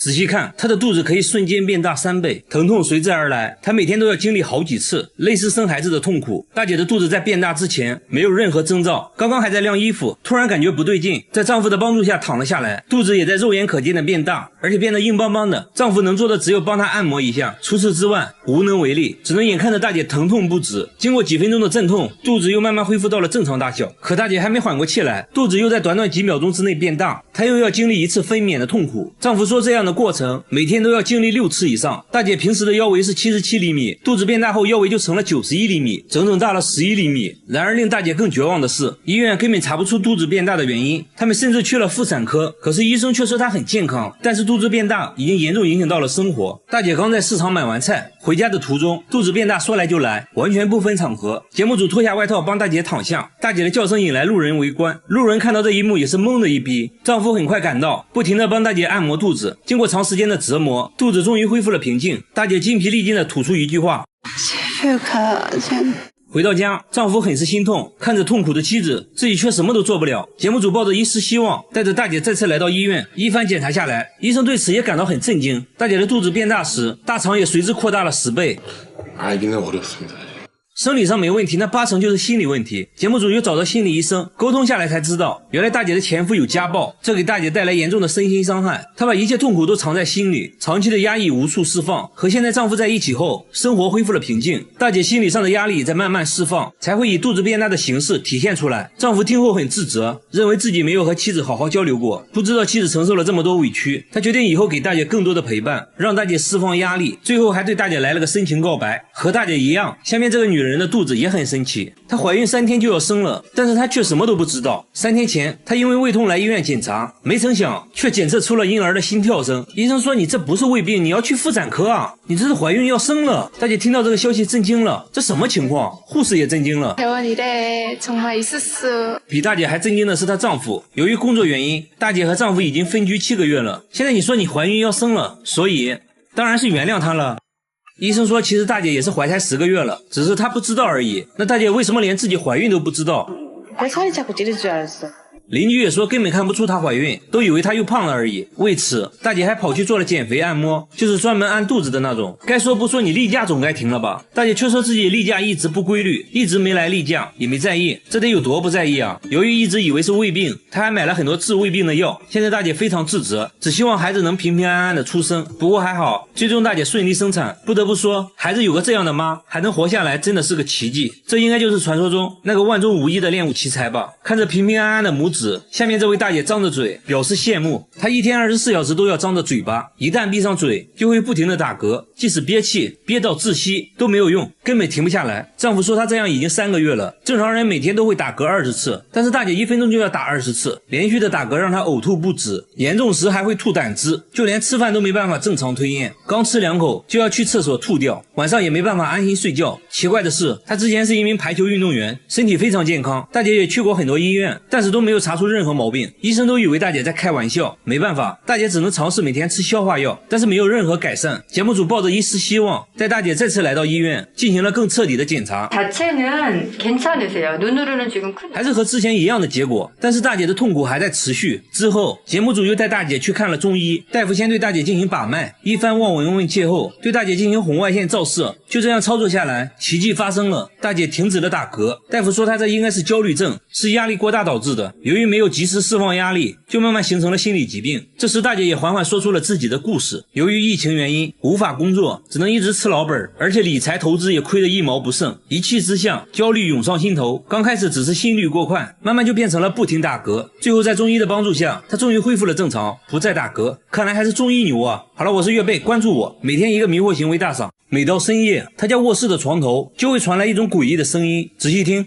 仔细看，她的肚子可以瞬间变大3倍，疼痛随之而来，她每天都要经历好几次类似生孩子的痛苦。大姐的肚子在变大之前没有任何征兆，刚刚还在晾衣服，突然感觉不对劲，在丈夫的帮助下躺了下来，肚子也在肉眼可见的变大，而且变得硬邦邦的。丈夫能做的只有帮她按摩一下，除此之外无能为力，只能眼看着大姐疼痛不止。经过几分钟的阵痛，肚子又慢慢恢复到了正常大小，可大姐还没缓过气来，肚子又在短短几秒钟之内变大，她又要经历一次分娩的痛苦。丈夫说这样的过程每天都要经历6次以上。大姐平时的腰围是77厘米，肚子变大后腰围就成了91厘米，整整大了11厘米。然而令大姐更绝望的是，医院根本查不出肚子变大的原因，他们甚至去了妇产科，可是医生却说她很健康，但是肚子变大已经严重影响到了生活。大姐刚在市场买完菜，回家的途中肚子变大说来就来，完全不分场合。节目组脱下外套帮大姐躺下，大姐的叫声引来路人围观，路人看到这一幕也是懵的一逼。丈夫很快赶到，不停地帮大姐按摩肚子，经过长时间的折磨，肚子终于恢复了平静。大姐精疲力尽地吐出一句话：回到家，丈夫很是心痛，看着痛苦的妻子，自己却什么都做不了。节目组抱着一丝希望，带着大姐再次来到医院，一番检查下来，医生对此也感到很震惊。大姐的肚子变大时，大肠也随之扩大了10倍。生理上没问题，那8成就是心理问题。节目组又找到心理医生沟通下来才知道，原来大姐的前夫有家暴，这给大姐带来严重的身心伤害。她把一切痛苦都藏在心里，长期的压抑无处释放。和现在丈夫在一起后，生活恢复了平静，大姐心理上的压力在慢慢释放，才会以肚子变大的形式体现出来。丈夫听后很自责，认为自己没有和妻子好好交流过，不知道妻子承受了这么多委屈。他决定以后给大姐更多的陪伴，让大姐释放压力。最后还对大姐来了个深情告白。和大姐一样，下面这个女人的肚子也很神奇，她怀孕3天就要生了，但是她却什么都不知道。3天前，她因为胃痛来医院检查，没成想却检测出了婴儿的心跳声。医生说：“你这不是胃病，你要去妇产科啊，你这是怀孕要生了。”大姐听到这个消息震惊了，这什么情况？护士也震惊了。比大姐还震惊的是她丈夫，由于工作原因，大姐和丈夫已经分居7个月了。现在你说你怀孕要生了，所以当然是原谅她了。医生说其实大姐也是怀胎10个月了，只是她不知道而已。那大姐为什么连自己怀孕都不知道？邻居也说根本看不出她怀孕，都以为她又胖了而已。为此，大姐还跑去做了减肥按摩，就是专门按肚子的那种。该说不说，你例假总该停了吧？大姐却说自己例假一直不规律，一直没来例假，也没在意，这得有多不在意啊？由于一直以为是胃病，她还买了很多治胃病的药。现在大姐非常自责，只希望孩子能平平安安的出生。不过还好，最终大姐顺利生产。不得不说，孩子有个这样的妈，还能活下来，真的是个奇迹。这应该就是传说中那个万中无一的练武奇才吧？看着平平安安的母子，下面这位大姐张着嘴表示羡慕。她一天24小时都要张着嘴巴，一旦闭上嘴就会不停的打嗝，即使憋气憋到窒息都没有用，根本停不下来。丈夫说她这样已经3个月了，正常人每天都会打嗝20次，但是大姐1分钟就要打20次，连续的打嗝让她呕吐不止，严重时还会吐胆汁，就连吃饭都没办法正常吞咽，刚吃2口就要去厕所吐掉，晚上也没办法安心睡觉。奇怪的是，她之前是一名排球运动员，身体非常健康，大姐也去过很多医院，但是都没有查出任何毛病，医生都以为大姐在开玩笑。没办法，大姐只能尝试每天吃消化药，但是没有任何改善。节目组抱着一丝希望，带大姐再次来到医院，进行了更彻底的检查。还是和之前一样的结果，但是大姐的痛苦还在持续。之后，节目组又带大姐去看了中医，大夫先对大姐进行把脉，一番望闻问切后，对大姐进行红外线照射。就这样操作下来，奇迹发生了，大姐停止了打嗝。大夫说她这应该是焦虑症，是压力过大导致的，由于没有及时释放压力，就慢慢形成了心理疾病。这时大姐也缓缓说出了自己的故事，由于疫情原因无法工作，只能一直吃老本，而且理财投资也亏得一毛不剩，一气之下焦虑涌上心头。刚开始只是心率过快，慢慢就变成了不停打嗝，最后在中医的帮助下，她终于恢复了正常，不再打嗝。看来还是中医牛啊。好了，我是岳贝，关注我，每天一个迷惑行为大赏。每到深夜，他家卧室的床头就会传来一种诡异的声音，仔细听。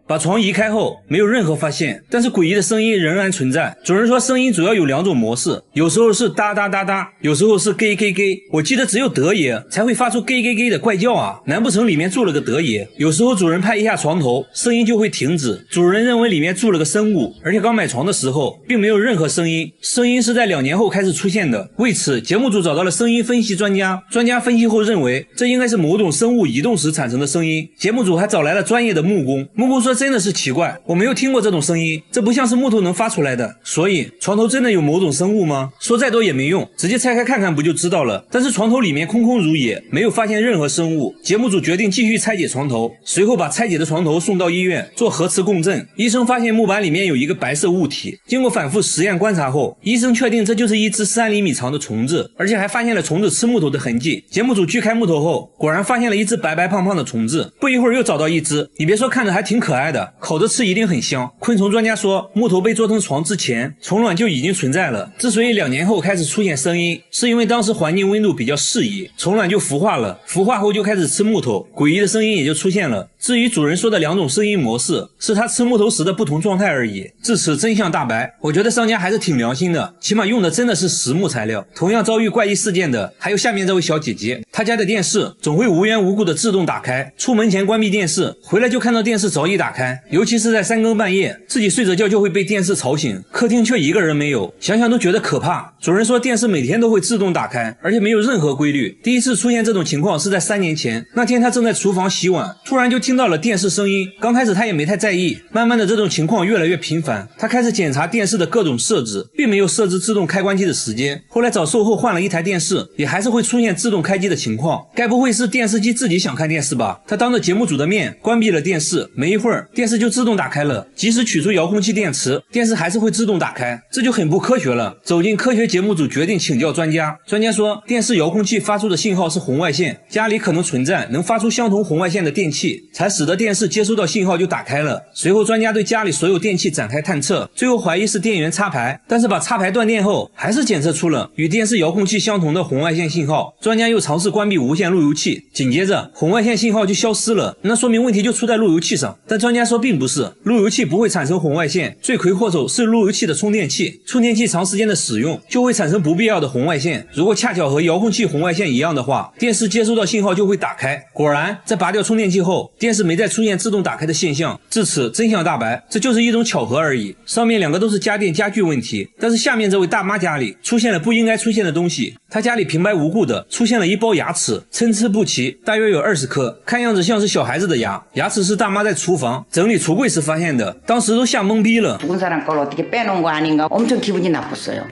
把床移开后没有任何发现，但是诡异的声音仍然存在。主人说声音主要有2种模式，有时候是哒哒哒哒，有时候是 gay gay gay。我记得只有德爷才会发出 gay gay gay 的怪叫啊，难不成里面住了个德爷？有时候主人拍一下床头，声音就会停止，主人认为里面住了个生物，而且刚买床的时候并没有任何声音，声音是在2年后开始出现的。为此，节目组找到了声音分析专家，专家分析后认为这应该是某种生物移动时产生的声音。节目组还找来了专业的木工，木木说真的是奇怪，我没有听过这种声音，这不像是木头能发出来的，所以床头真的有某种生物吗？说再多也没用，直接拆开看看不就知道了。但是床头里面空空如也，没有发现任何生物。节目组决定继续拆解床头，随后把拆解的床头送到医院做核磁共振。医生发现木板里面有一个白色物体，经过反复实验观察后，医生确定这就是一只3厘米长的虫子，而且还发现了虫子吃木头的痕迹。节目组锯开木头后，果然发现了一只白白胖胖的虫子，不一会儿又找到一只，你别说看着还挺可爱的，烤着吃一定很香。昆虫专家说，木头被做成床之前，虫卵就已经存在了，之所以2年后开始出现声音，是因为当时环境温度比较适宜，虫卵就孵化了，孵化后就开始吃木头，诡异的声音也就出现了。至于主人说的2种声音模式，是他吃木头时的不同状态而已。至此真相大白，我觉得商家还是挺良心的，起码用的真的是实木材料。同样遭遇怪异事件的还有下面这位小姐姐，她家的电视总会无缘无故的自动打开，出门前关闭电视，回来就看到电视早已打开，尤其是在3更半夜，自己睡着觉就会被电视吵醒，客厅却一个人没有，想想都觉得可怕。主人说电视每天都会自动打开，而且没有任何规律。第一次出现这种情况是在3年前，那天他正在厨房洗碗，突然就听到了电视声音，刚开始他也没太在意，慢慢的这种情况越来越频繁，他开始检查电视的各种设置，并没有设置自动开关机的时间。后来找售后换了一台电视，也还是会出现自动开机的情况，该不会是电视机自己想看电视吧？他当着节目组的面关闭了电视，没一会儿电视就自动打开了，即使取出遥控器电池，电视还是会自动打开，这就很不科学了。走进科学节目组决定请教专家，专家说电视遥控器发出的信号是红外线，家里可能存在能发出相同红外线的电器，才使得电视接收到信号就打开了。随后专家对家里所有电器展开探测，最后怀疑是电源插排，但是把插排断电后还是检测出了与电视遥控器相同的红外线信号。专家又尝试关闭无线路由器，紧接着红外线信号就消失了，那说明问题就出在路由器上。但专家说并不是，路由器不会产生红外线，罪魁祸首是路由器的充电器，充电器长时间的使用就会产生不必要的红外线，如果恰巧和遥控器红外线一样的话，电视接收到信号就会打开。果然在拔掉充电器后，电视没再出现自动打开的现象，至此真相大白，这就是一种巧合而已。上面2个都是家电家具问题，但是下面这位大妈家里出现了不应该出现的东西。她家里平白无故的出现了一包牙齿，参差不齐，大约有20颗，看样子像是小孩子的牙。牙齿是大妈在厨房整理橱柜时发现的，当时都吓懵逼了。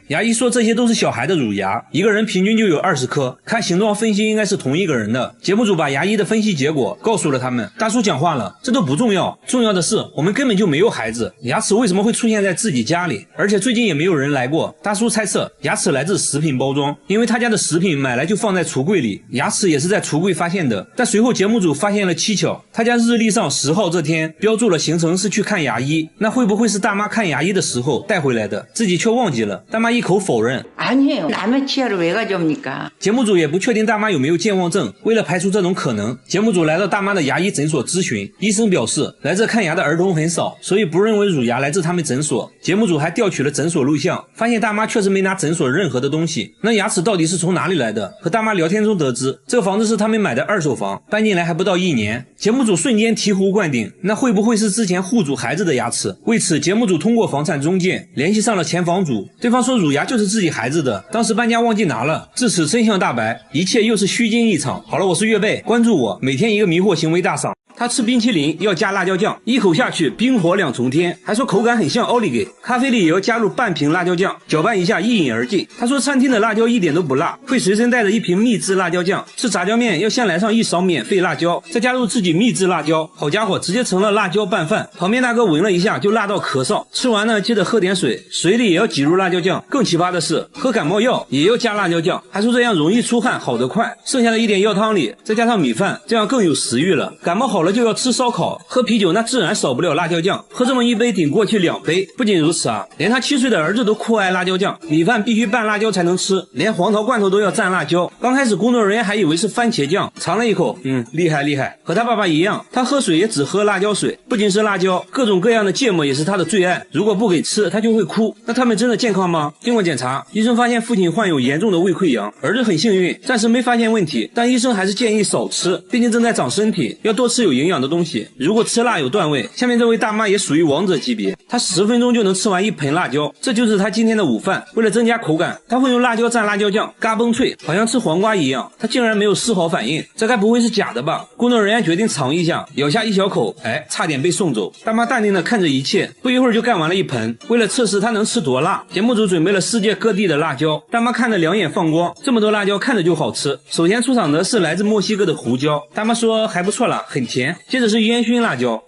牙医说这些都是小孩的乳牙，一个人平均就有20颗，看形状分析应该是同一个人的。节目组把牙医的分析结果告诉了他们。大叔讲话了，这都不重要，重要的是我们根本就没有孩子，牙齿为什么会出现在自己家里，而且最近也没有人来过。大叔猜测牙齿来自食品包装，因为他家的食品买来就放在橱柜里，牙齿也是在橱柜发现的。但随后节目组发现了蹊跷，他家日历上10号这天标注了行程是去看牙医，那会不会是大妈看牙医的时候带回来的，自己却忘记了？大妈一口否认， 아니에요. 남의 치아를 왜 가져옵니까? 节目组也不确定大妈有没有健忘症，为了排除这种可能，节目组来到大妈的牙医诊所咨询，医生表示来这看牙的儿童很少，所以不认为乳牙来自他们诊所。节目组还调取了诊所录像，发现大妈确实没拿诊所任何的东西，那牙齿到底是从哪里来的？和大妈聊天中得知，这个房子是他们买的2手房，搬进来还不到1年。节目组瞬间醍醐灌顶，那会不会是之前户主孩子的牙齿？为此，节目组通过房产中介联系上了前房主，对方说乳牙就是自己孩子的，当时搬家忘记拿了。至此真相大白，一切又是虚惊一场。好了，我是月贝，关注我，每天一个迷惑行为大赏。他吃冰淇淋要加辣椒酱，一口下去冰火2重天，还说口感很像奥利给。咖啡里也要加入半瓶辣椒酱，搅拌一下一饮而尽。他说餐厅的辣椒一点都不辣，会随身带着一瓶秘制辣椒酱。吃炸酱面要先来上1勺免费辣椒，再加入自己秘制辣椒，好家伙，直接成了辣椒拌饭。旁边大哥闻了一下就辣到咳嗽，吃完呢记得喝点水，水里也要挤入辣椒酱。更奇葩的是，喝感冒药也要加辣椒酱，还说这样容易出汗，好得快。剩下的一点药汤里再加上米饭，这样更有食欲了。感冒好了就要吃烧烤，喝啤酒那自然少不了辣椒酱，喝这么一杯顶过去2杯。不仅如此啊，连他7岁的儿子都酷爱辣椒酱，米饭必须拌辣椒才能吃，连黄桃罐头都要蘸辣椒。刚开始工作人员还以为是番茄酱，尝了一口，厉害厉害，和他爸爸一样，他喝水也只喝辣椒水。不仅是辣椒，各种各样的芥末也是他的最爱，如果不给吃他就会哭。那他们真的健康吗？经过检查，医生发现父亲患有严重的胃溃疡，儿子很幸运暂时没发现问题，但医生还是建议少吃，毕竟正在长身体，要多吃有营营养的东西。如果吃辣有段位，下面这位大妈也属于王者级别，她10分钟就能吃完1盆辣椒，这就是她今天的午饭。为了增加口感，她会用辣椒蘸辣椒酱，嘎嘣脆，好像吃黄瓜一样。她竟然没有丝毫反应，这该不会是假的吧？工作人员决定尝一下，咬下一小口，差点被送走。大妈淡定地看着一切，不一会儿就干完了1盆。为了测试她能吃多辣，节目组准备了世界各地的辣椒。大妈看得两眼放光，这么多辣椒看着就好吃。首先出场的是来自墨西哥的胡椒，大妈说还不错啦，很甜。接着是烟熏辣椒，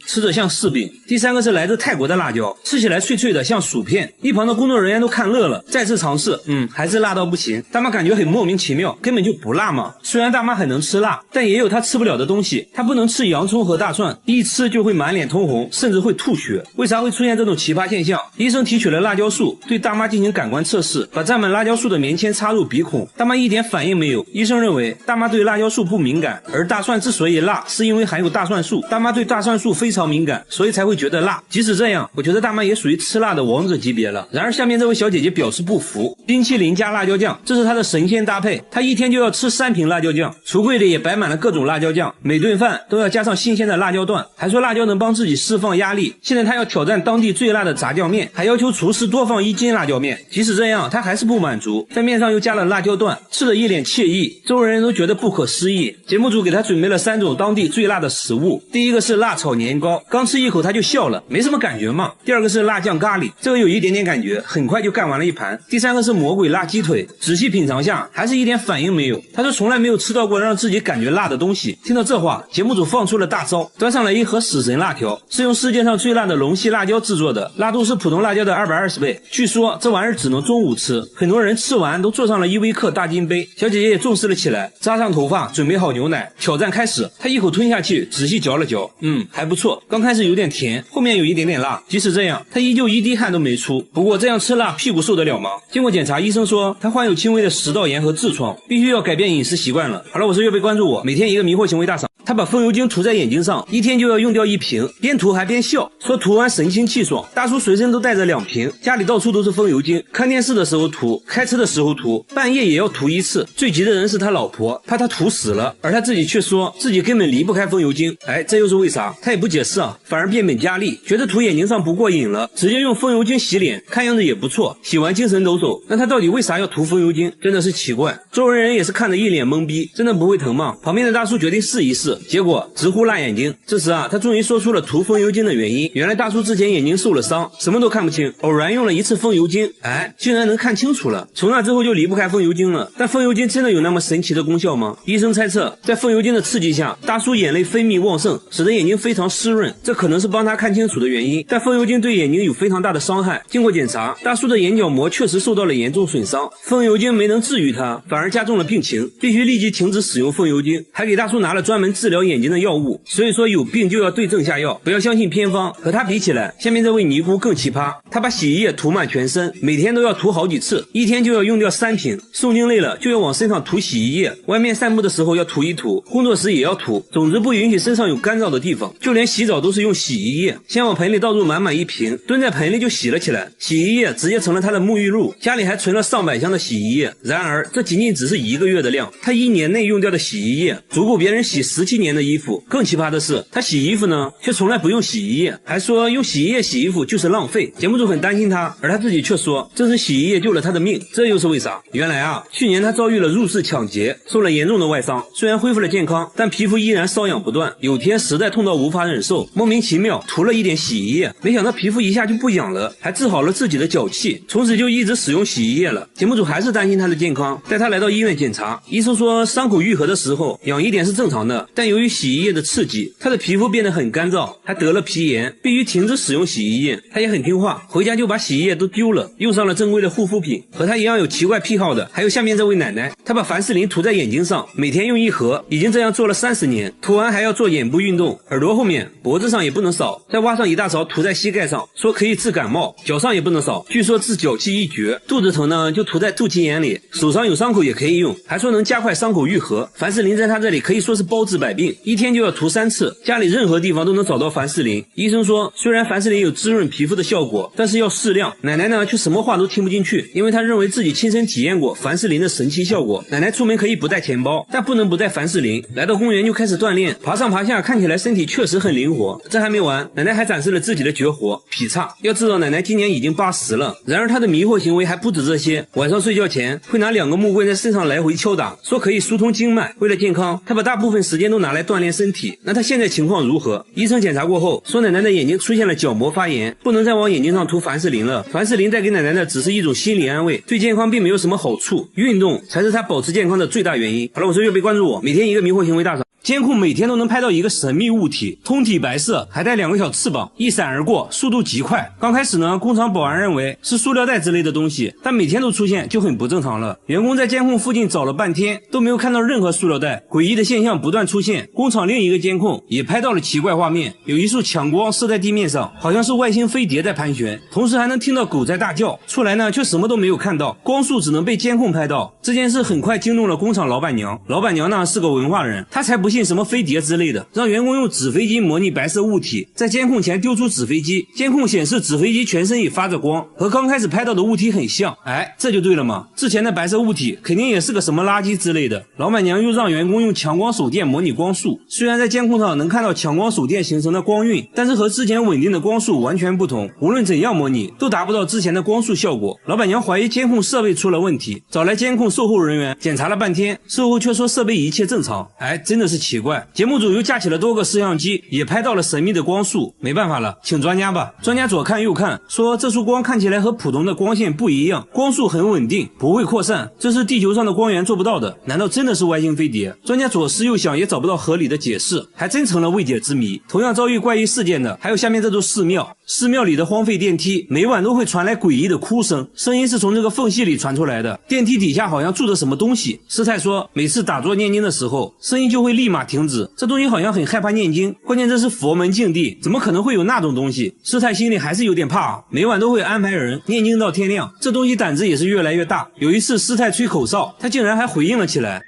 吃着像柿饼。第3个是来自泰国的辣椒，吃起来脆脆的像薯片。一旁的工作人员都看乐了，再次尝试，还是辣到不行。大妈感觉很莫名其妙，根本就不辣嘛。虽然大妈很能吃辣，但也有她吃不了的东西。她不能吃洋葱和大蒜，一吃就会满脸通红，甚至会吐血。为啥会出现这种奇葩现象？医生提取了辣椒素，对大妈进行感官测试，把沾满辣椒素的棉签插入鼻孔，大妈一点反应没有。医生认为大妈对辣椒素不敏感，而大蒜之所以辣，是因为含有大蒜素。大妈对大蒜素非常敏感，所以才会觉得辣。即使这样，我觉得大妈也属于吃辣的王者级别了。然而下面这位小姐姐表示不服，冰淇淋加辣椒酱，这是她的神仙搭配。她一天就要吃3瓶辣椒酱，橱柜里也摆满了各种辣椒酱，每顿饭都要加上新鲜的辣椒段，还说辣椒能帮自己释放压力。现在她要挑战当地最辣的炸酱面，还要求厨师多放1斤辣椒面。即使这样，她还是不满足，在面上又加了辣椒段，吃得一脸惬意，周围人都觉得不可思议。节目组给她准备了3种当地最辣的食物，第一个是辣炒年糕，刚吃一口她就笑了，没什么感觉嘛。第二个是辣酱咖喱，这个有一点点感觉，很快就干完了1盘。第3个是魔鬼辣鸡腿，仔细品尝下还是一点反应没有。她说从来没有吃到过让自己感觉辣的东西。听到这话，节目组放出了大招，端上来一盒死神辣条，是用世界上最辣的龙溪辣椒制作的，辣度是普通辣椒的220倍。据说这玩意儿只能中午吃，很多人吃完都坐上了依维柯大金杯。小姐姐也重视了起来，扎上头发，准备好牛奶，挑战开始。她一口吞下去，仔细嚼了嚼，还不错。刚开始有点甜，后面有一点点辣。即使这样，她依旧一滴汗都没出。不过这样吃辣，屁股受得了吗？经过检查，医生说她患有轻微的食道炎和痔疮，必须要改变饮食习惯了。好了，我是月贝，关注我，每天一个迷惑行为大赏。他把风油精涂在眼睛上，一天就要用掉1瓶，边涂还边笑，说涂完神清气爽。大叔随身都带着2瓶，家里到处都是风油精，看电视的时候涂，开车的时候涂，半夜也要涂1次。最急的人是他老婆，怕他涂死了，而他自己却说自己根本离不开风油精。这又是为啥？他也不解释啊，反而变本加厉，觉得涂眼睛上不过瘾了，直接用风油精洗脸，看样子也不错，洗完精神抖擞。那他到底为啥要涂风油精？真的是奇怪。周围人也是看得一脸懵逼，真的不会疼吗？旁边的大叔决定试一试，结果直呼辣眼睛。这时他终于说出了涂风油精的原因。原来大叔之前眼睛受了伤，什么都看不清，偶然用了1次风油精，竟然能看清楚了。从那之后就离不开风油精了。但风油精真的有那么神奇的功效吗？医生猜测，在风油精的刺激下，大叔眼泪分泌旺盛，使得眼睛非常湿润，这可能是帮他看清楚的原因。但风油精对眼睛有非常大的伤害。经过检查，大叔的眼角膜确实受到了严重损伤，风油精没能治愈他，反而加重了病情，必须立即停止使用风油精，还给大叔拿了专门治疗眼睛的药物。所以说有病就要对症下药，不要相信偏方。和他比起来，下面这位尼姑更奇葩，她把洗衣液涂满全身，每天都要涂好几次，一天就要用掉3瓶。诵经累了就要往身上涂洗衣液，外面散步的时候要涂一涂，工作时也要涂，总之不允许身上有干燥的地方。就连洗澡都是用洗衣液，先往盆里倒入满1瓶，蹲在盆里就洗了起来，洗衣液直接成了他的沐浴露，家里还存了上百箱的洗衣液。然而这仅仅只是1个月的量，他1年内用掉的洗衣液足够别人洗17年的衣服。更奇葩的是，他洗衣服呢却从来不用洗衣液，还说用洗衣液洗衣服就是浪费。节目组很担心他，而他自己却说这是洗衣液救了他的命。这又是为啥？原来去年他遭遇了入室抢劫，受了严重的外伤，虽然恢复了健康，但皮肤依然瘙痒不断。有天实在痛到无法忍受，莫名其妙涂了一点洗衣液，没想到皮肤一下就不痒了，还治好了自己的脚气，从此就一直使用洗衣液了。节目组还是担心他的健康，带他来到医院检查，医生说伤口愈合的时候痒一点是正常的，但由于洗衣液的刺激，他的皮肤变得很干燥，还得了皮炎，必须停止使用洗衣液。他也很听话，回家就把洗衣液都丢了，用上了正规的护肤品。和他一样有奇怪癖好的还有下面这位奶奶，她把凡士林涂在眼睛上，每天用1盒，已经这样做了30年，涂完还要做眼部运动，耳朵后面脖子上也不能扫，再挖上一大勺涂在膝盖上，说可以治感冒，脚上也不能扫，据说治脚气一绝。肚子疼呢就涂在肚脐眼里，手上有伤口也可以用，还说能加快伤口愈合。凡士林在他这里可以说是包治百病，一天就要涂3次，家里任何地方都能找到凡士林。医生说，虽然凡士林有滋润皮肤的效果，但是要适量。奶奶呢却什么话都听不进去，因为她认为自己亲身体验过凡士林的神奇效果。奶奶出门可以不带钱包，但不能不带凡士林。来到公园就开始锻炼，爬上爬下，看起来身体确实很灵活。这还没完，奶奶还展示了自己的绝活劈叉。要知道奶奶今年已经80了，然而她的迷惑行为还不止这些。晚上睡觉前会拿2个木棍在身上来回敲打，说可以疏通经脉。为了健康，她把大部分时间都拿来锻炼身体。那她现在情况如何？医生检查过后说，奶奶的眼睛出现了角膜发炎，不能再往眼睛上涂凡士林了。凡士林带给奶奶的只是一种心理安慰，对健康并没有什么好处。运动才是她保持健康的最大原因。好了，我是岳飞，关注我，每天一个迷惑行为大赏。监控每天都能拍到一个神秘物体，通体白色，还带2个小翅膀，一闪而过，速度极快。刚开始呢，工厂保安认为是塑料袋之类的东西，但每天都出现就很不正常了。员工在监控附近找了半天，都没有看到任何塑料袋。诡异的现象不断出现，工厂另一个监控也拍到了奇怪画面，有一束强光射在地面上，好像是外星飞碟在盘旋，同时还能听到狗在大叫。出来呢，却什么都没有看到，光束只能被监控拍到。这件事很快惊动了工厂老板娘。老板娘呢是个文化人，她才不信什么飞碟之类的，让员工用纸飞机模拟白色物体，在监控前丢出纸飞机。监控显示纸飞机全身也发着光，和刚开始拍到的物体很像。这就对了嘛，之前的白色物体肯定也是个什么垃圾之类的。老板娘又让员工用强光手电模拟光束，虽然在监控上能看到强光手电形成的光晕，但是和之前稳定的光束完全不同，无论怎样模拟都达不到之前的光束效果。老板娘怀疑监控设备出了问题，找来监控售后人员检查了半天，售后却说设备一切正常。真的是奇怪。节目组又架起了多个摄像机，也拍到了神秘的光束。没办法了，请专家吧。专家左看右看，说这束光看起来和普通的光线不一样，光束很稳定，不会扩散，这是地球上的光源做不到的。难道真的是外星飞碟？专家左思右想也找不到合理的解释，还真成了未解之谜。同样遭遇怪异事件的还有下面这座寺庙。寺庙里的荒废电梯每晚都会传来诡异的哭声，声音是从这个缝隙里传出来的。电梯底下好像住着什么东西。师太说，每次打坐念经的时候，声音就会立马停止。这东西好像很害怕念经，关键这是佛门净地，怎么可能会有那种东西？师太心里还是有点怕每晚都会安排人念经到天亮。这东西胆子也是越来越大。有一次师太吹口哨，他竟然还回应了起来。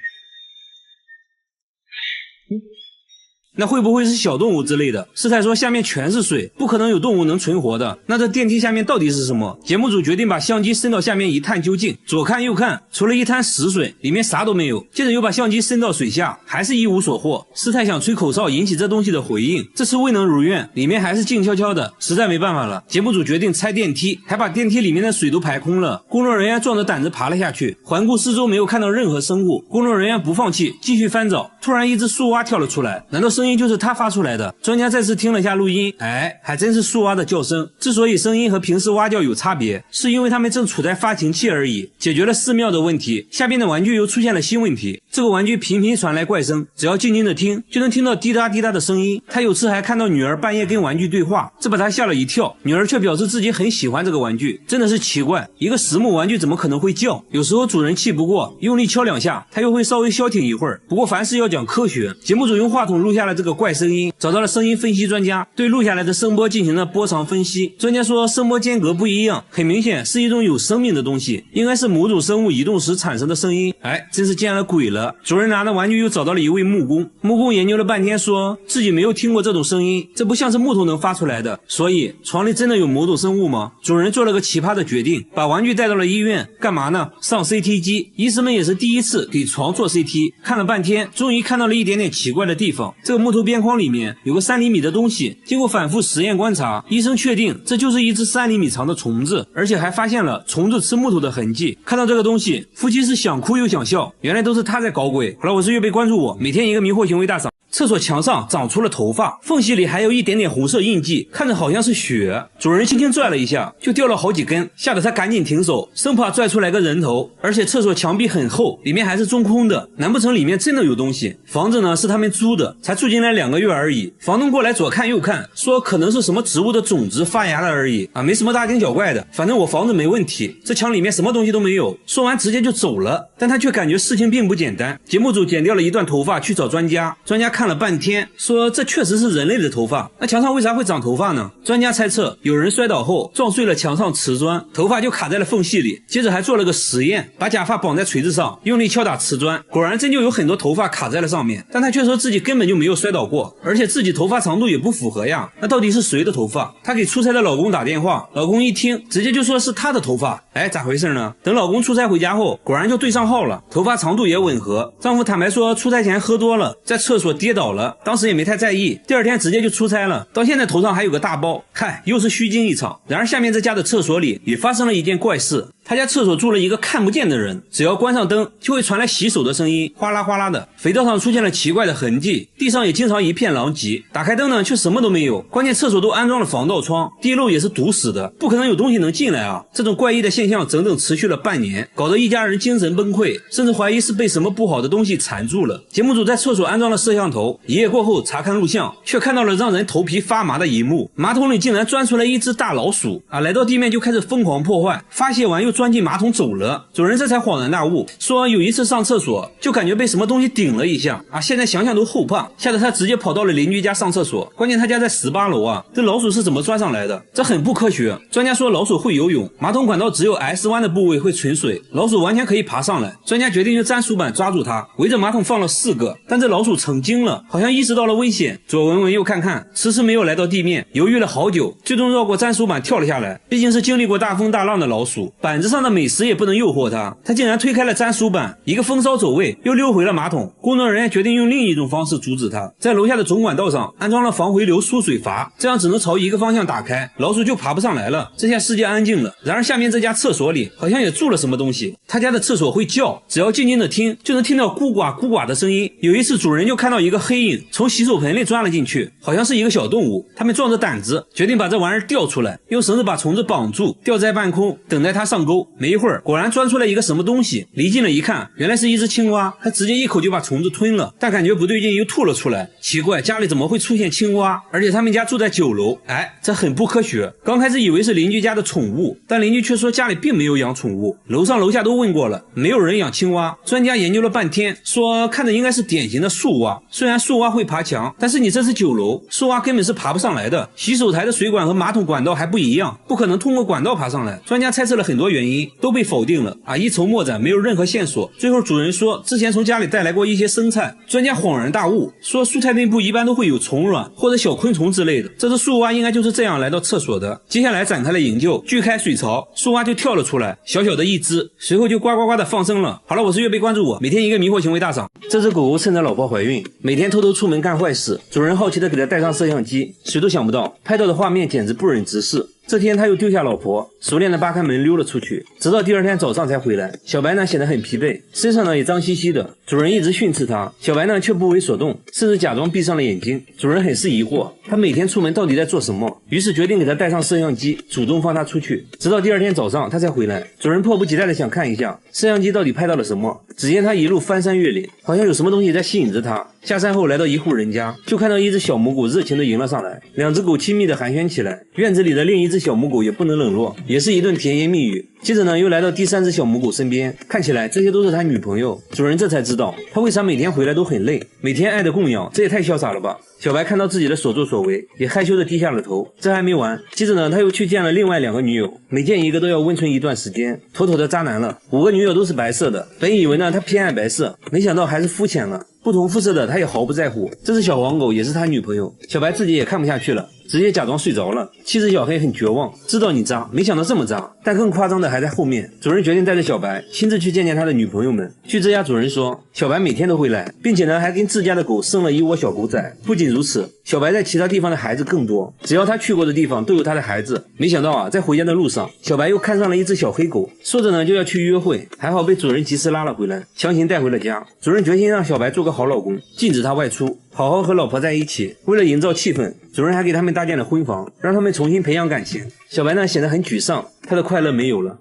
那会不会是小动物之类的？师太说下面全是水，不可能有动物能存活的。那这电梯下面到底是什么？节目组决定把相机伸到下面一探究竟。左看右看，除了一滩死水，里面啥都没有。接着又把相机伸到水下，还是一无所获。师太想吹口哨引起这东西的回应，这次未能如愿，里面还是静悄悄的，实在没办法了。节目组决定拆电梯，还把电梯里面的水都排空了。工作人员壮着胆子爬了下去，环顾四周没有看到任何生物。工作人员不放弃，继续翻找。突然一只树蛙跳了出来，难道声音就是它发出来的？专家再次听了下录音，还真是树蛙的叫声。之所以声音和平时蛙叫有差别，是因为它们正处在发情期而已。解决了寺庙的问题，下边的玩具又出现了新问题。这个玩具频频传来怪声，只要静静的听，就能听到滴答滴答的声音。他有次还看到女儿半夜跟玩具对话，这把他吓了一跳。女儿却表示自己很喜欢这个玩具，真的是奇怪，一个实木玩具怎么可能会叫？有时候主人气不过，用力敲2下，它又会稍微消停一会儿。不过凡事要讲科学，节目组用话筒录下了这个怪声音，找到了声音分析专家，对录下来的声波进行了波长分析。专家说声波间隔不一样，很明显是一种有生命的东西，应该是某种生物移动时产生的声音。真是见了鬼了。主人拿着玩具又找到了一位木工，木工研究了半天，说自己没有听过这种声音，这不像是木头能发出来的，所以床里真的有某种生物吗？主人做了个奇葩的决定，把玩具带到了医院，干嘛呢？上 CT 机。医生们也是第一次给床做 CT， 看了半天，终于看到了一点点奇怪的地方。这个木头边框里面有个3厘米的东西，经过反复实验观察，医生确定这就是一只3厘米长的虫子，而且还发现了虫子吃木头的痕迹。看到这个东西，夫妻是想哭又想笑，原来都是他在搞鬼。好了，我是岳飞，关注我，每天一个迷惑行为大赏。厕所墙上长出了头发，缝隙里还有一点点红色印记，看着好像是血。主人轻轻拽了一下，就掉了好几根，吓得他赶紧停手，生怕拽出来个人头。而且厕所墙壁很厚，里面还是中空的，难不成里面真的有东西？房子呢是他们租的，才住进来2个月而已。房东过来左看右看，说可能是什么植物的种子发芽了而已没什么大惊小怪的，反正我房子没问题，这墙里面什么东西都没有。说完直接就走了，但他却感觉事情并不简单。节目组剪掉了一段头发去找专家，专家看看了半天，说这确实是人类的头发，那墙上为啥会长头发呢？专家猜测有人摔倒后撞碎了墙上瓷砖，头发就卡在了缝隙里。接着还做了个实验，把假发绑在锤子上，用力敲打瓷砖，果然真就有很多头发卡在了上面。但他却说自己根本就没有摔倒过，而且自己头发长度也不符合呀。那到底是谁的头发？她给出差的老公打电话，老公一听直接就说是她的头发。哎，咋回事呢？等老公出差回家后，果然就对上号了，头发长度也吻合。丈夫坦白说出差前喝多了，在厕所跌倒了，当时也没太在意，第二天直接就出差了，到现在头上还有个大包，看又是虚惊一场。然而下面这家的厕所里也发生了一件怪事，他家厕所住了一个看不见的人，只要关上灯就会传来洗手的声音，哗啦哗啦的，肥皂上出现了奇怪的痕迹，地上也经常一片狼藉，打开灯呢却什么都没有，关键厕所都安装了防盗窗，地漏也是堵死的，不可能有东西能进来啊。这种怪异的现象整整持续了半年，搞得一家人精神崩溃，甚至怀疑是被什么不好的东西缠住了。节目组在厕所安装了摄像头，一夜过后查看录像，却看到了让人头皮发麻的一幕，马桶里竟然钻出来一只大老鼠啊！来到地面就开始疯狂破坏，发泄完又钻进马桶走了。主人这才恍然大悟，说有一次上厕所就感觉被什么东西顶了一下啊，现在想想都后怕，吓得他直接跑到了邻居家上厕所。关键他家在18楼啊，这老鼠是怎么钻上来的？这很不科学。专家说老鼠会游泳，马桶管道只有 S 弯的部位会存水，老鼠完全可以爬上来。专家决定用粘鼠板抓住它，围着马桶放了4个，但这老鼠成精了，好像意识到了危险，左闻闻右看看，迟迟没有来到地面，犹豫了好久，最终绕过粘鼠板跳了下来。毕竟是经历过大风大浪的老鼠，板子上的美食也不能诱惑它，它竟然推开了粘鼠板，一个风骚走位又溜回了马桶。工作人员决定用另一种方式阻止它，在楼下的总管道上安装了防回流输水阀，这样只能朝一个方向打开，老鼠就爬不上来了。这下世界安静了。然而下面这家厕所里好像也住了什么东西，他家的厕所会叫，只要静静的听就能听到咕呱咕呱的声音。有一次主人就看到一个黑影从洗手盆里钻了进去，好像是一个小动物，他们壮着胆子决定把这玩意儿吊出来，用绳子把虫子绑住，吊在半空等待它上钩。没一会儿果然钻出来一个什么东西，离近了一看原来是一只青蛙，它直接一口就把虫子吞了，但感觉不对劲又吐了出来。奇怪，家里怎么会出现青蛙？而且他们家住在9楼，哎，这很不科学。刚开始以为是邻居家的宠物，但邻居却说家里并没有养宠物，楼上楼下都问过了，没有人养青蛙。专家研究了半天，说看着应该是典型的树蛙，虽然树蛙会爬墙，但是你这是9楼，树蛙根本是爬不上来的，洗手台的水管和马桶管道还不一样，不可能通过管道爬上来。专家猜测了很多原因，都被否定了啊！一筹莫展，没有任何线索。最后主人说之前从家里带来过一些生菜，专家恍然大悟，说蔬菜内部一般都会有虫卵或者小昆虫之类的，这只树蛙应该就是这样来到厕所的。接下来展开了营救，锯开水槽，树蛙就跳了出来，小小的一只，随后就呱呱呱的放生了。好了，我是月贝，关注我，每天一个迷惑行为大赏。这只狗狗趁着老婆怀孕，每天偷偷出门干坏事，主人好奇的给它带上摄像机，谁都想不到拍到的画面简直不忍直视。这天他又丢下老婆，熟练的扒开门溜了出去，直到第二天早上才回来。小白呢显得很疲惫，身上呢也脏兮兮的，主人一直训斥他，小白呢却不为所动，甚至假装闭上了眼睛。主人很是疑惑，他每天出门到底在做什么，于是决定给他带上摄像机，主动放他出去。直到第二天早上他才回来，主人迫不及待的想看一下摄像机到底拍到了什么。只见他一路翻山越岭，好像有什么东西在吸引着他。下山后来到一户人家，就看到一只小母狗热情的迎了上来，两只狗亲密的寒暄起来。院子里的另一只小母狗也不能冷落，也是一顿甜言蜜语。接着呢又来到第3只小母狗身边，看起来这些都是他女朋友。主人这才知道他为啥每天回来都很累，每天爱的供养，这也太潇洒了吧。小白看到自己的所作所为，也害羞的低下了头。这还没完，接着呢他又去见了另外2个女友，每见一个都要温存一段时间，妥妥的渣男了。5个女友都是白色的，本以为呢他偏爱白色，没想到还是肤浅了。不同肤色的他也毫不在乎。这只小黄狗也是他女朋友，小白自己也看不下去了，直接假装睡着了。妻子小黑很绝望，知道你渣，没想到这么渣。但更夸张的还在后面，主人决定带着小白亲自去见见他的女朋友们。据这家主人说，小白每天都会来，并且呢还跟自家的狗生了一窝小狗仔。不仅如此，小白在其他地方的孩子更多，只要他去过的地方都有他的孩子。没想到啊，在回家的路上，小白又看上了一只小黑狗，说着呢就要去约会，还好被主人及时拉了回来，强行带回了家。主人决心让小白做个好老公，禁止他外出，好好和老婆在一起。为了营造气氛，主人还给他们搭建了婚房，让他们重新培养感情。小白呢显得很沮丧，他的快乐没有了。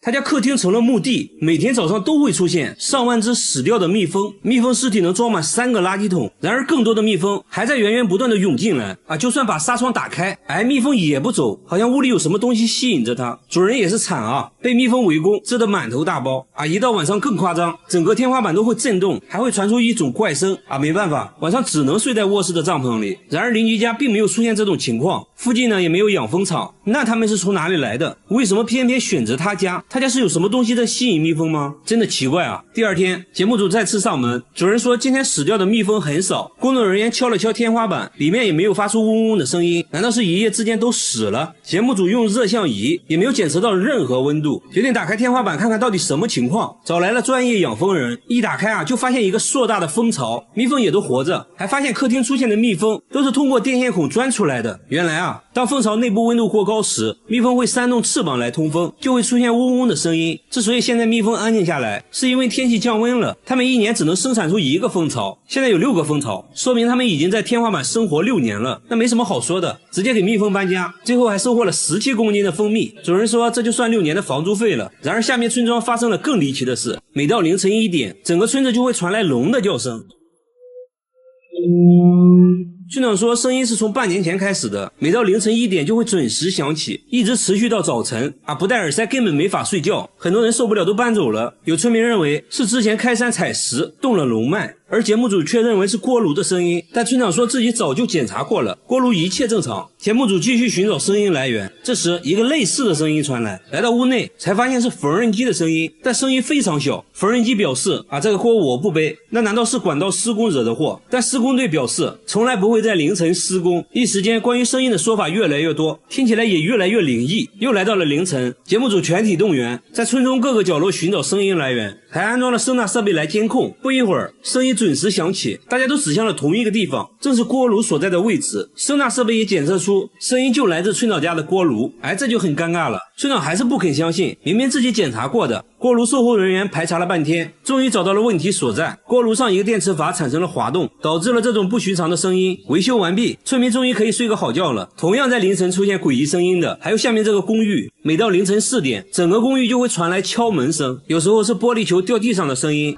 他家客厅成了墓地，每天早上都会出现上万只死掉的蜜蜂，蜜蜂尸体能装满3个垃圾桶。然而更多的蜜蜂还在源源不断的涌进来就算把纱窗打开，蜜蜂也不走，好像屋里有什么东西吸引着它。主人也是惨被蜜蜂围攻，蛰得满头大包一到晚上更夸张，整个天花板都会震动，还会传出一种怪声没办法，晚上只能睡在卧室的帐篷里。然而邻居家并没有出现这种情况，附近呢也没有养蜂场，那他们是从哪里来的？为什么偏偏选择他家？他家是有什么东西在吸引蜜蜂吗？真的奇怪第二天节目组再次上门，主人说今天死掉的蜜蜂很少，工作人员敲了敲天花板，里面也没有发出嗡嗡的声音，难道是一夜之间都死了？节目组用热像仪也没有检测到任何温度，决定打开天花板看看到底什么情况，找来了专业养蜂人，一打开就发现一个硕大的蜂巢，蜜蜂也都活着，还发现客厅出现的蜜蜂都是通过电线孔钻出来的。原来当蜂巢内部温度过高时，蜜蜂会扇动翅膀来通风，就会出现嗡嗡的声音。之所以现在蜜蜂安静下来，是因为天气降温了，它们一年只能生产出1个蜂巢，现在有6个蜂巢，说明它们已经在天花板生活6年了。那没什么好说的，直接给蜜蜂搬家，最后还收获了17公斤的蜂蜜。主人说这就算6年的房租费了。然而下面村庄发生了更离奇的事，每到凌晨1点，整个村子就会传来龙的叫声。村长说声音是从半年前开始的，每到凌晨1点就会准时响起，一直持续到早晨不戴耳塞根本没法睡觉，很多人受不了都搬走了。有村民认为是之前开山采石动了龙脉，而节目组却认为是锅炉的声音，但村长说自己早就检查过了，锅炉一切正常。节目组继续寻找声音来源，这时一个类似的声音传来，来到屋内才发现是缝纫机的声音，但声音非常小。缝纫机表示这个锅我不背，那难道是管道施工惹的祸？但施工队表示从来不会在凌晨施工。一时间关于声音的说法越来越多，听起来也越来越灵异。又来到了凌晨，节目组全体动员，在村中各个角落寻找声音来源，还安装了声纳设备来监控。不一会儿声音准时响起，大家都指向了同一个地方，正是锅炉所在的位置。声纳设备也检测出声音就来自村长家的锅炉，这就很尴尬了。村长还是不肯相信，明明自己检查过的。锅炉售后人员排查了半天，终于找到了问题所在，锅炉上一个电磁阀产生了滑动，导致了这种不寻常的声音。维修完毕，村民终于可以睡个好觉了。同样在凌晨出现诡异声音的还有下面这个公寓，每到凌晨4点，整个公寓就会传来敲门声，有时候是玻璃球掉地上的声音。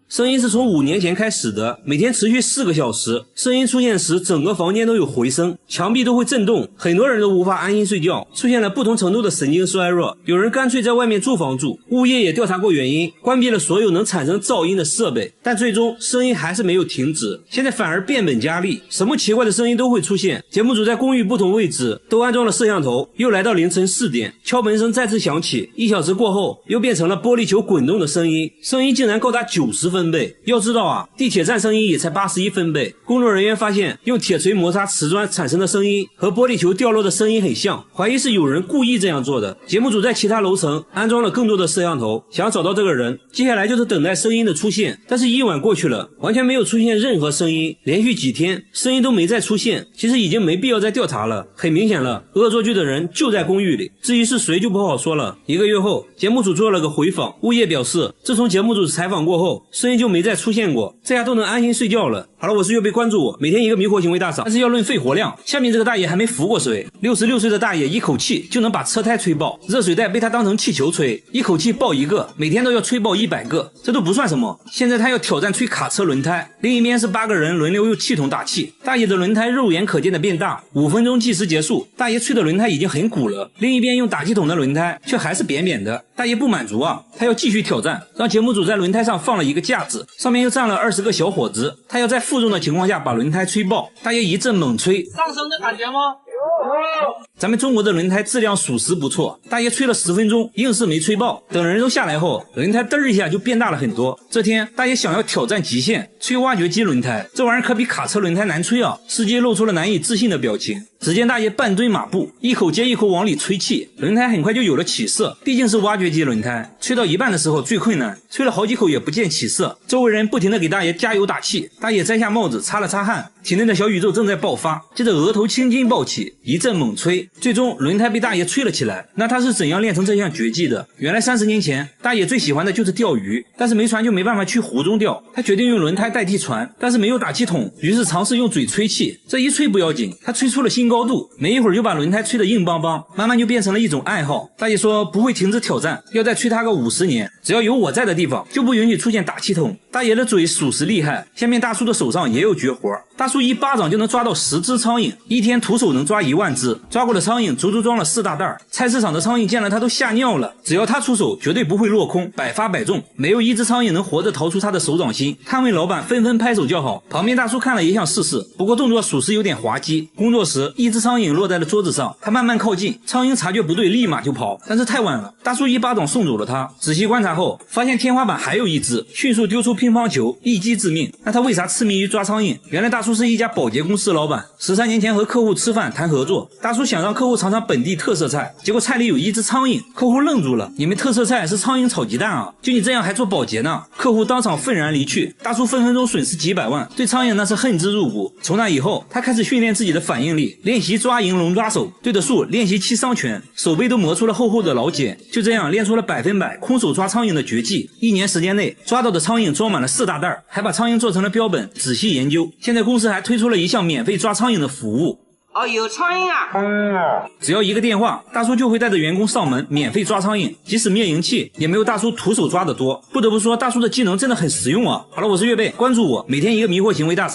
声音是从5年前开始的，每天持续4个小时。声音出现时，整个房间都有回声，墙壁都会震动，很多人都无法安心睡觉，出现了不同程度的神经衰弱。有人干脆在外面租房住，物业也调查过原因，关闭了所有能产生噪音的设备，但最终声音还是没有停止，现在反而变本加厉，什么奇怪的声音都会出现。节目组在公寓不同位置都安装了摄像头，又来到凌晨4点，敲门声再次响起，1小时过后又变成了玻璃球滚动的声音，声音竟然高达90分贝。要知道地铁站声音也才81分贝。工作人员发现用铁锤摩擦瓷砖产生的声音和玻璃球掉落的声音很像，怀疑是有人故意这样做的。节目组在其他楼层安装了更多的摄像头，想要找到这个人。接下来就是等待声音的出现，但是1晚过去了，完全没有出现任何声音，连续几天声音都没再出现。其实已经没必要再调查了，很明显了，恶作剧的人就在公寓里，至于是谁就不好说了。1个月后，节目组做了个回访，物业表示自从节目组采访过后，声音就没再出现过，这下都能安心睡觉了。好了，我是岳飞，关注我，每天一个迷惑行为大赏，但是要论肺活量。下面这个大爷还没服过谁，66岁的大爷一口气就能把车胎吹爆，热水袋被他当成气球吹，一口气爆1个，每天都要吹爆100个，这都不算什么。现在他要挑战吹卡车轮胎，另一边是8个人轮流用气筒打气，大爷的轮胎肉眼可见的变大，5分钟计时结束，大爷吹的轮胎已经很鼓了，另一边用打气筒的轮胎却还是扁扁的。大爷不满足他要继续挑战，让节目组在轮胎上放了一个架子，上面又站了20个小伙子，他要在负重的情况下把轮胎吹爆。大爷一阵猛吹，上升的感觉吗？咱们中国的轮胎质量属实不错，大爷吹了10分钟，硬是没吹爆。等人都下来后，轮胎嘚一下就变大了很多。这天，大爷想要挑战极限，吹挖掘机轮胎，这玩意儿可比卡车轮胎难吹司机露出了难以置信的表情。只见大爷半蹲马步，一口接一口往里吹气，轮胎很快就有了起色。毕竟是挖掘机轮胎，吹到一半的时候最困难，吹了好几口也不见起色。周围人不停地给大爷加油打气，大爷摘下帽子擦了擦汗，体内的小宇宙正在爆发。接着额头青筋暴起，一一阵猛吹，最终轮胎被大爷吹了起来。那他是怎样练成这项绝技的？原来30年前，大爷最喜欢的就是钓鱼，但是没船就没办法去湖中钓，他决定用轮胎代替船，但是没有打气筒，于是尝试用嘴吹气。这一吹不要紧，他吹出了新高度，没一会儿就把轮胎吹得硬邦邦，慢慢就变成了一种爱好。大爷说不会停止挑战，要再吹他个50年，只要有我在的地方就不允许出现打气筒。大爷的嘴属实厉害，下面大叔的手上也有绝活，大叔一巴掌就能抓到10只苍蝇，一天徒手能抓1万只，抓过的苍蝇足足装了4大袋。菜市场的苍蝇见了他都吓尿了，只要他出手绝对不会落空，百发百中，没有一只苍蝇能活着逃出他的手掌心。摊位老板纷纷拍手叫好，旁边大叔看了也想试试，不过动作属实有点滑稽。工作时，一只苍蝇落在了桌子上，他慢慢靠近，苍蝇察觉不对立马就跑，但是太晚了，大叔一巴掌送走了他。仔细观察后发现天花板还有一只，迅速丢出乒乓球，一击致命。那他为啥痴迷于抓苍蝇？原来大叔是一家保洁公司老板，13年前和客户吃饭谈合作，大叔想让客户尝尝本地特色菜，结果菜里有一只苍蝇，客户愣住了，你们特色菜是苍蝇炒鸡蛋啊？就你这样还做保洁呢？客户当场愤然离去，大叔分分钟损失几百万，对苍蝇那是恨之入骨。从那以后，他开始训练自己的反应力，练习抓蝇龙抓手，对着树练习7伤拳，手背都磨出了厚厚的老茧，就这样练出了100%空手抓苍蝇的绝技。1年时间内抓到的苍蝇装满了4大袋，还把苍蝇做成了标本，仔细研究。现在公司还推出了一项免费抓苍蝇的服务。哦，有苍蝇啊！只要一个电话，大叔就会带着员工上门免费抓苍蝇，即使灭蝇器也没有大叔徒手抓的多。不得不说，大叔的技能真的很实用啊！好了，我是岳贝，关注我，每天一个迷惑行为大赏。